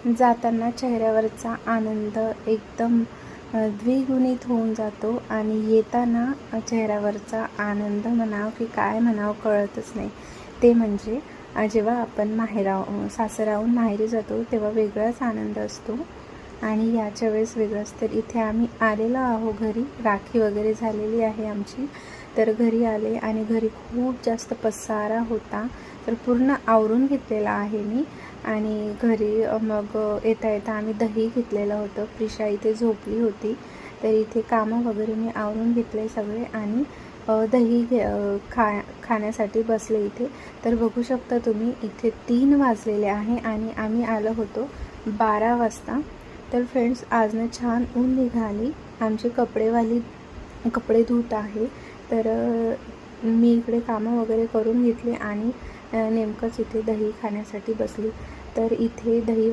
जाताना चेहऱ्यावरचा आनंद एकदम द्विगुणित होऊन जातो आणि येताना चेहऱ्यावरचा आनंद म्हणावं की काय म्हणावं कळतच नाही. ते म्हणजे जेव्हा आपण सासराहून माहेरी जातो तेव्हा वेगळाच आनंद असतो आणि याच्या वेळेस वेगळंच. तर इथे आम्ही आलेलो आहो घरी, राखी वगैरे झालेली आहे आमची. तर घरी आले आणि घरी खूप जास्त पसारा होता, तर पूर्ण आवरून घेतलेला आहे मी. आणि घरी मग येता येता आम्ही दही घेतलेलं होतं. प्रिशा इथे झोपली होती, तर इथे कामं वगैरे मी आवरून घेतले सगळे आणि दही खाण्यासाठी बसले इथे. तर बघू शकता तुम्ही इथे 3 वाजलेले आहे आणि आम्ही आलो होतो 12 वाजता. तर फ्रेंड्स, आज ना छान ऊन निघाली. आमची कपडेवाली कपडे धुत आहे. तर मी इकडे कामं वगैरे करून घेतली आणि नेमकंच इथे दही खाण्यासाठी बसली. तर इथे दही